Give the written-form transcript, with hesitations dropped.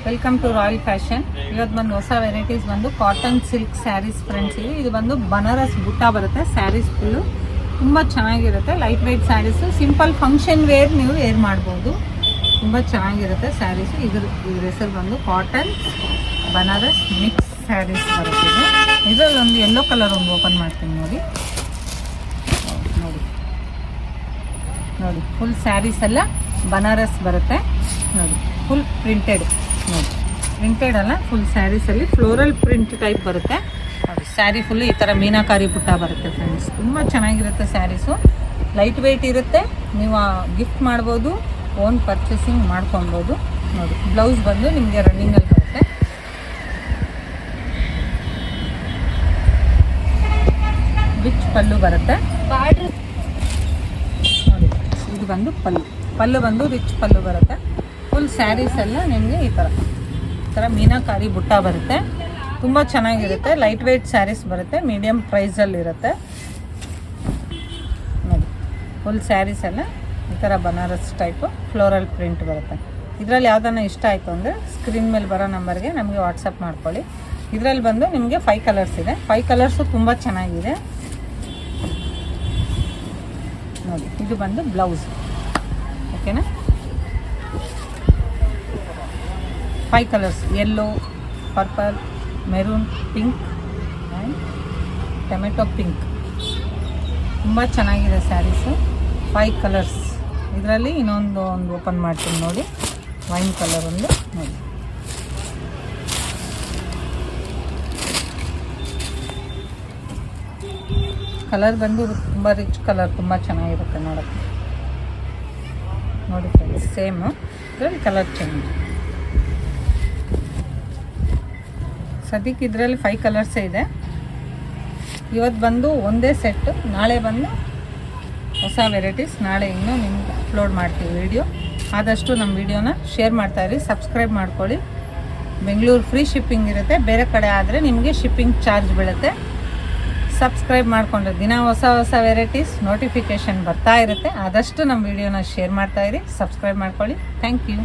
Welcome to royal fashion. ಇವತ್ತು ಬಂದು ಹೊಸ ವೆರೈಟೀಸ್ ಬಂದು ಕಾಟನ್ ಸಿಲ್ಕ್ ಸ್ಯಾರೀಸ್ ಫ್ರೆಂಡ್ಸ್. ಇದು ಬಂದು ಬನಾರಸ್ ಬುಟ್ಟ ಬರುತ್ತೆ. ಸ್ಯಾರೀಸ್ ಫುಲ್ಲು ತುಂಬ ಚೆನ್ನಾಗಿರುತ್ತೆ. Light weight sarees, simple function wear ನೀವು ವೇರ್ ಮಾಡ್ಬೋದು. ತುಂಬ ಚೆನ್ನಾಗಿರುತ್ತೆ ಸ್ಯಾರೀಸು. ಇದ್ರ ಹೆಸರು ಬಂದು ಕಾಟನ್ ಬನಾರಸ್ ಮಿಕ್ಸ್ ಸ್ಯಾರೀಸ್ ಬರುತ್ತೆ. ಇದರಲ್ಲಿ ಒಂದು ಯೆಲ್ಲೋ ಕಲರ್ ಒಂದು ಓಪನ್ ಮಾಡ್ತೀನಿ ನೋಡಿ. ನೋಡಿ ಫುಲ್ ಸ್ಯಾರೀಸ್ ಎಲ್ಲ ಬನಾರಸ್ ಬರುತ್ತೆ ನೋಡಿ. ಫುಲ್ ಪ್ರಿಂಟೆಡ್ ನೋಡಿ, ಪ್ರಿಂಟೆಡ್ ಅಲ್ಲ, ಫುಲ್ ಸ್ಯಾರೀಸಲ್ಲಿ ಫ್ಲೋರಲ್ ಪ್ರಿಂಟ್ ಟೈಪ್ ಬರುತ್ತೆ ನೋಡಿ. ಸ್ಯಾರಿ ಫುಲ್ಲು ಈ ಥರ ಮೀನಾಕಾರಿ ಪುಟ್ಟ ಬರುತ್ತೆ ಫ್ರೆಂಡ್ಸ್. ತುಂಬ ಚೆನ್ನಾಗಿರುತ್ತೆ ಸ್ಯಾರೀಸು. ಲೈಟ್ ವೆಯ್ಟ್ ಇರುತ್ತೆ. ನೀವು ಗಿಫ್ಟ್ ಮಾಡ್ಬೋದು, ಓನ್ ಪರ್ಚೇಸಿಂಗ್ ಮಾಡ್ಕೊಳ್ಬೋದು ನೋಡಿ. ಬ್ಲೌಸ್ ಬಂದು ನಿಮಗೆ ರನ್ನಿಂಗಲ್ಲಿ ಬರುತ್ತೆ. ರಿಚ್ ಪಲ್ಲು ಬರುತ್ತೆ ನೋಡಿ. ಇದು ಬಂದು ಪಲ್ಲು ಬಂದು ರಿಚ್ ಪಲ್ಲು ಬರುತ್ತೆ. ಫುಲ್ ಸ್ಯಾರೀಸ್ ಎಲ್ಲ ನಿಮಗೆ ಈ ಥರ ಮೀನಾಕಾರಿ ಬುಟ್ಟ ಬರುತ್ತೆ. ತುಂಬ ಚೆನ್ನಾಗಿರುತ್ತೆ. ಲೈಟ್ ವೆಯ್ಟ್ ಸ್ಯಾರೀಸ್ ಬರುತ್ತೆ. ಮೀಡಿಯಮ್ ಪ್ರೈಸಲ್ಲಿರುತ್ತೆ ನೋಡಿ. ಫುಲ್ ಸ್ಯಾರೀಸ್ ಎಲ್ಲ ಈ ಥರ ಬನಾರಸ್ ಟೈಪು ಫ್ಲೋರಲ್ ಪ್ರಿಂಟ್ ಬರುತ್ತೆ. ಇದರಲ್ಲಿ ಯಾವುದನ್ನ ಇಷ್ಟ ಆಯಿತು ಅಂದರೆ ಸ್ಕ್ರೀನ್ ಮೇಲೆ ಬರೋ ನಂಬರ್ಗೆ ನಮಗೆ ವಾಟ್ಸಪ್ ಮಾಡ್ಕೊಳ್ಳಿ. ಇದರಲ್ಲಿ ಬಂದು ನಿಮಗೆ 5 ಕಲರ್ಸ್ ಇದೆ. 5 ಕಲರ್ಸು ತುಂಬ ಚೆನ್ನಾಗಿದೆ ನೋಡಿ. ಇದು ಬಂದು ಬ್ಲೌಸ್, ಓಕೆನಾ. 5 colours: yellow, purple, maroon, pink and tomato pink. ತುಂಬ ಚೆನ್ನಾಗಿದೆ ಸ್ಯಾರೀಸು. 5 ಕಲರ್ಸ್. ಇದರಲ್ಲಿ ಇನ್ನೊಂದು ಓಪನ್ ಮಾಡ್ತೀನಿ ನೋಡಿ. ವೈನ್ ಕಲರ್ ಒಂದು ನೋಡಿ. ಕಲರ್ ಬಂದು ತುಂಬ ರಿಚ್ ಕಲರ್, ತುಂಬ ಚೆನ್ನಾಗಿರುತ್ತೆ ನೋಡೋಕ್ಕೆ ನೋಡಿ ಫ್ರೆಂಡ್ಸ್. ಸೇಮು, ಇದರಲ್ಲಿ ಕಲರ್ ಚೇಂಜ್. ಸದ್ಯಕ್ಕೆ ಇದರಲ್ಲಿ 5 ಕಲರ್ಸೇ ಇದೆ. ಇವತ್ತು ಬಂದು ಒಂದೇ ಸೆಟ್ಟು. ನಾಳೆ ಬಂದು ಹೊಸ ವೆರೈಟೀಸ್. ನಾಳೆ ಇನ್ನೂ ನಿಮ್ಗೆ ಅಪ್ಲೋಡ್ ಮಾಡ್ತೀವಿ ವಿಡಿಯೋ. ಆದಷ್ಟು ನಮ್ಮ ವಿಡಿಯೋನ ಶೇರ್ ಮಾಡ್ತಾಯಿರಿ, ಸಬ್ಸ್ಕ್ರೈಬ್ ಮಾಡ್ಕೊಳ್ಳಿ. ಬೆಂಗಳೂರು ಫ್ರೀ ಶಿಪ್ಪಿಂಗ್ ಇರುತ್ತೆ. ಬೇರೆ ಕಡೆ ಆದರೆ ನಿಮಗೆ ಶಿಪ್ಪಿಂಗ್ ಚಾರ್ಜ್ ಬೀಳುತ್ತೆ. ಸಬ್ಸ್ಕ್ರೈಬ್ ಮಾಡಿಕೊಂಡ್ರೆ ದಿನ ಹೊಸ ವೆರೈಟೀಸ್ ನೋಟಿಫಿಕೇಷನ್ ಬರ್ತಾ ಇರುತ್ತೆ. ಆದಷ್ಟು ನಮ್ಮ ವಿಡಿಯೋನ ಶೇರ್ ಮಾಡ್ತಾಯಿರಿ, ಸಬ್ಸ್ಕ್ರೈಬ್ ಮಾಡ್ಕೊಳ್ಳಿ. Thank you.